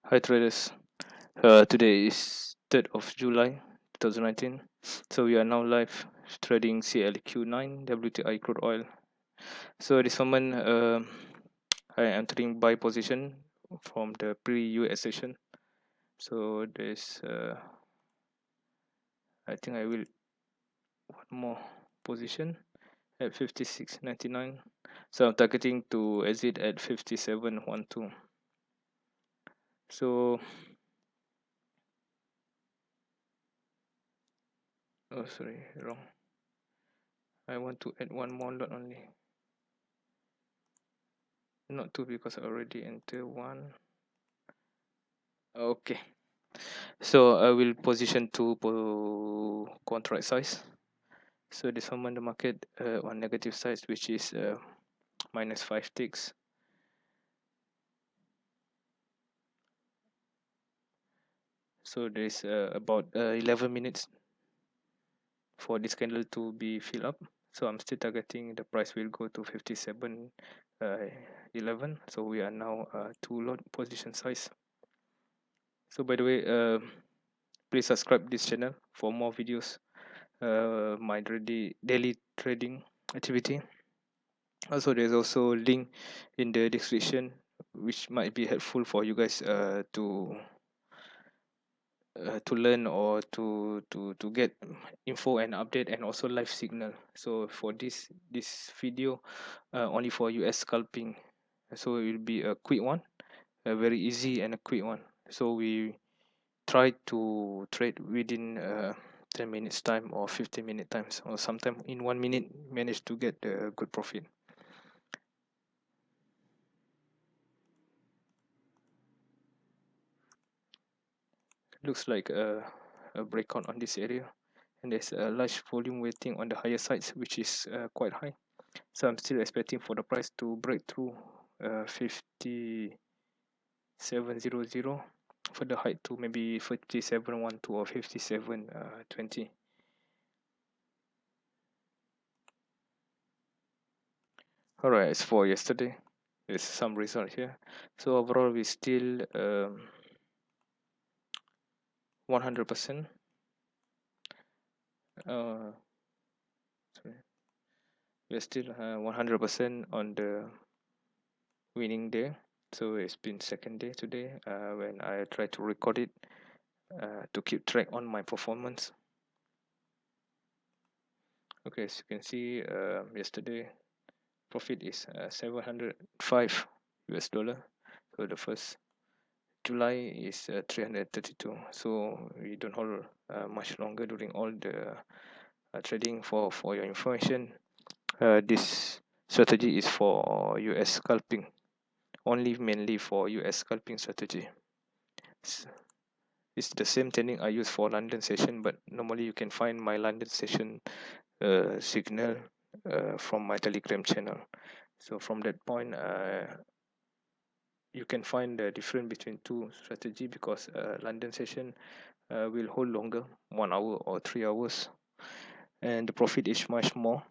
Hi traders. Today is 3rd of July 2019. So we are now live trading CLQ9 WTI crude oil. So at this moment, I am entering buy position from the pre-US session. So there's, I think I will one more position at 56.99. So I'm targeting to exit at 57.12. So, oh sorry, wrong. I want to add one more lot only. Not two because I already entered one. Okay, so I will position two contract size. So this one the market on negative side, which is minus 5 ticks. So there's about 11 minutes for this candle to be filled up. So I'm still targeting the price will go to 57 11. So we are now two lot position size. So by the way, please subscribe this channel for more videos. My daily trading activity. Also, there's also link in the description which might be helpful for you guys to learn or to get info and update and also live signal. So for this video, only for US scalping. So it will be a quick one, a very easy and a quick one. So we try to trade within 10 minutes time or 15 minute times, or sometime in 1 minute manage to get a good profit. Looks like a breakout on this area, and there's a large volume waiting on the higher sides, which is quite high. So I'm still expecting for the price to break through 5700 for the height to maybe 5712 or 5720. All right, as for yesterday, there's some result here. So overall, we still 100%. Sorry, we're still 100% on the winning day. So it's been second day today when I try to record it to keep track on my performance. Okay, as you can see, yesterday profit is 705 US dollar. So the first July is 332. So we don't hold much longer during all the trading. For your information, this strategy is for US scalping, only mainly for US scalping strategy. It's the same technique I use for London session, but normally you can find my London session signal from my Telegram channel. So from that point, you can find the difference between two strategy, because London session will hold longer, 1 hour or 3 hours, and the profit is much more,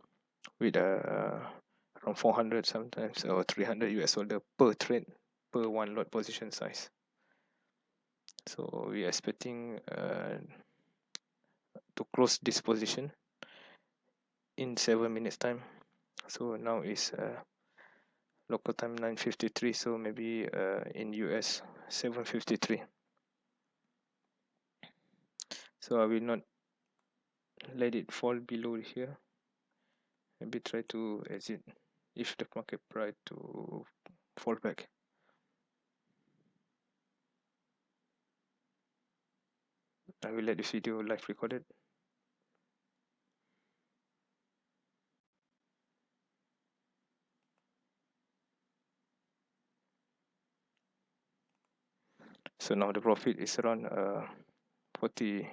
with around 400 sometimes or 300 US dollar per trade per one lot position size. So we are expecting to close this position in 7 minutes time. So now is local time 9:53, so maybe in US 7:53. So I will not let it fall below here. Maybe try to exit if the market price to fall back. I will let this video live recorded. So now the profit is around 40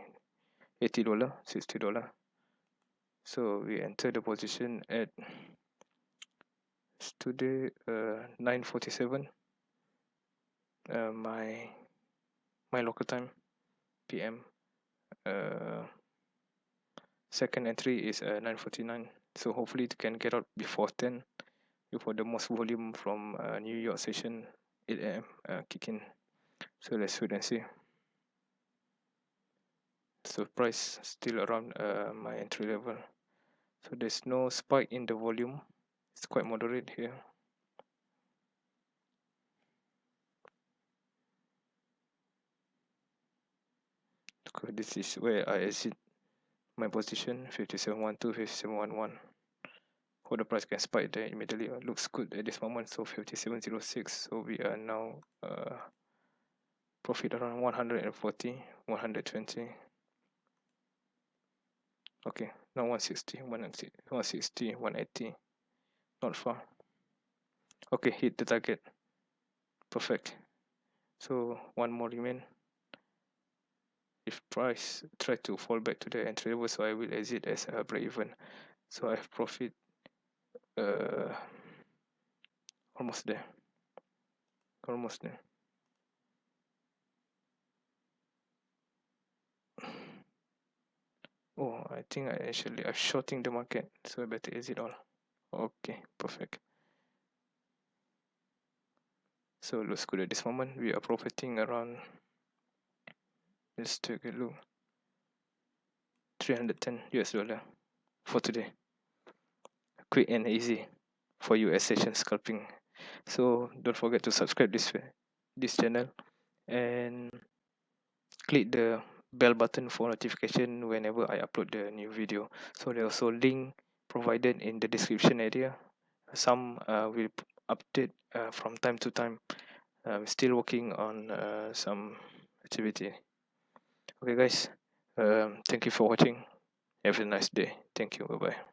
$80 $60. So we enter the position at today 9:47 my local time PM. Second entry is 9:49. So hopefully it can get out before 10, before the most volume from New York session 8 a.m. Kick in. So let's wait and see. So price still around my entry level. So there's no spike in the volume. It's quite moderate here. Okay, this is where I exit my position 57.12, 57.11. For the price can spike there immediately. Looks good at this moment. So 57.06. So we are now profit around 140, 120. Okay, now 160, 160, 180. Not far. Okay, hit the target. Perfect. So one more remain. If price try to fall back to the entry level, so I will exit as a break even. So I have profit almost there. Almost there. Oh, I think I'm shorting the market, so I better exit all. Okay, perfect. So looks good at this moment. We are profiting around, let's take a look, 310 US dollar for today. Quick and easy for you as session scalping. So don't forget to subscribe this channel and click the bell button for notification whenever I upload the new video. So there's also link provided in the description area. Some will update from time to time. I'm still working on some activity. Okay guys, thank you for watching. Have a nice day. Thank you. Bye bye.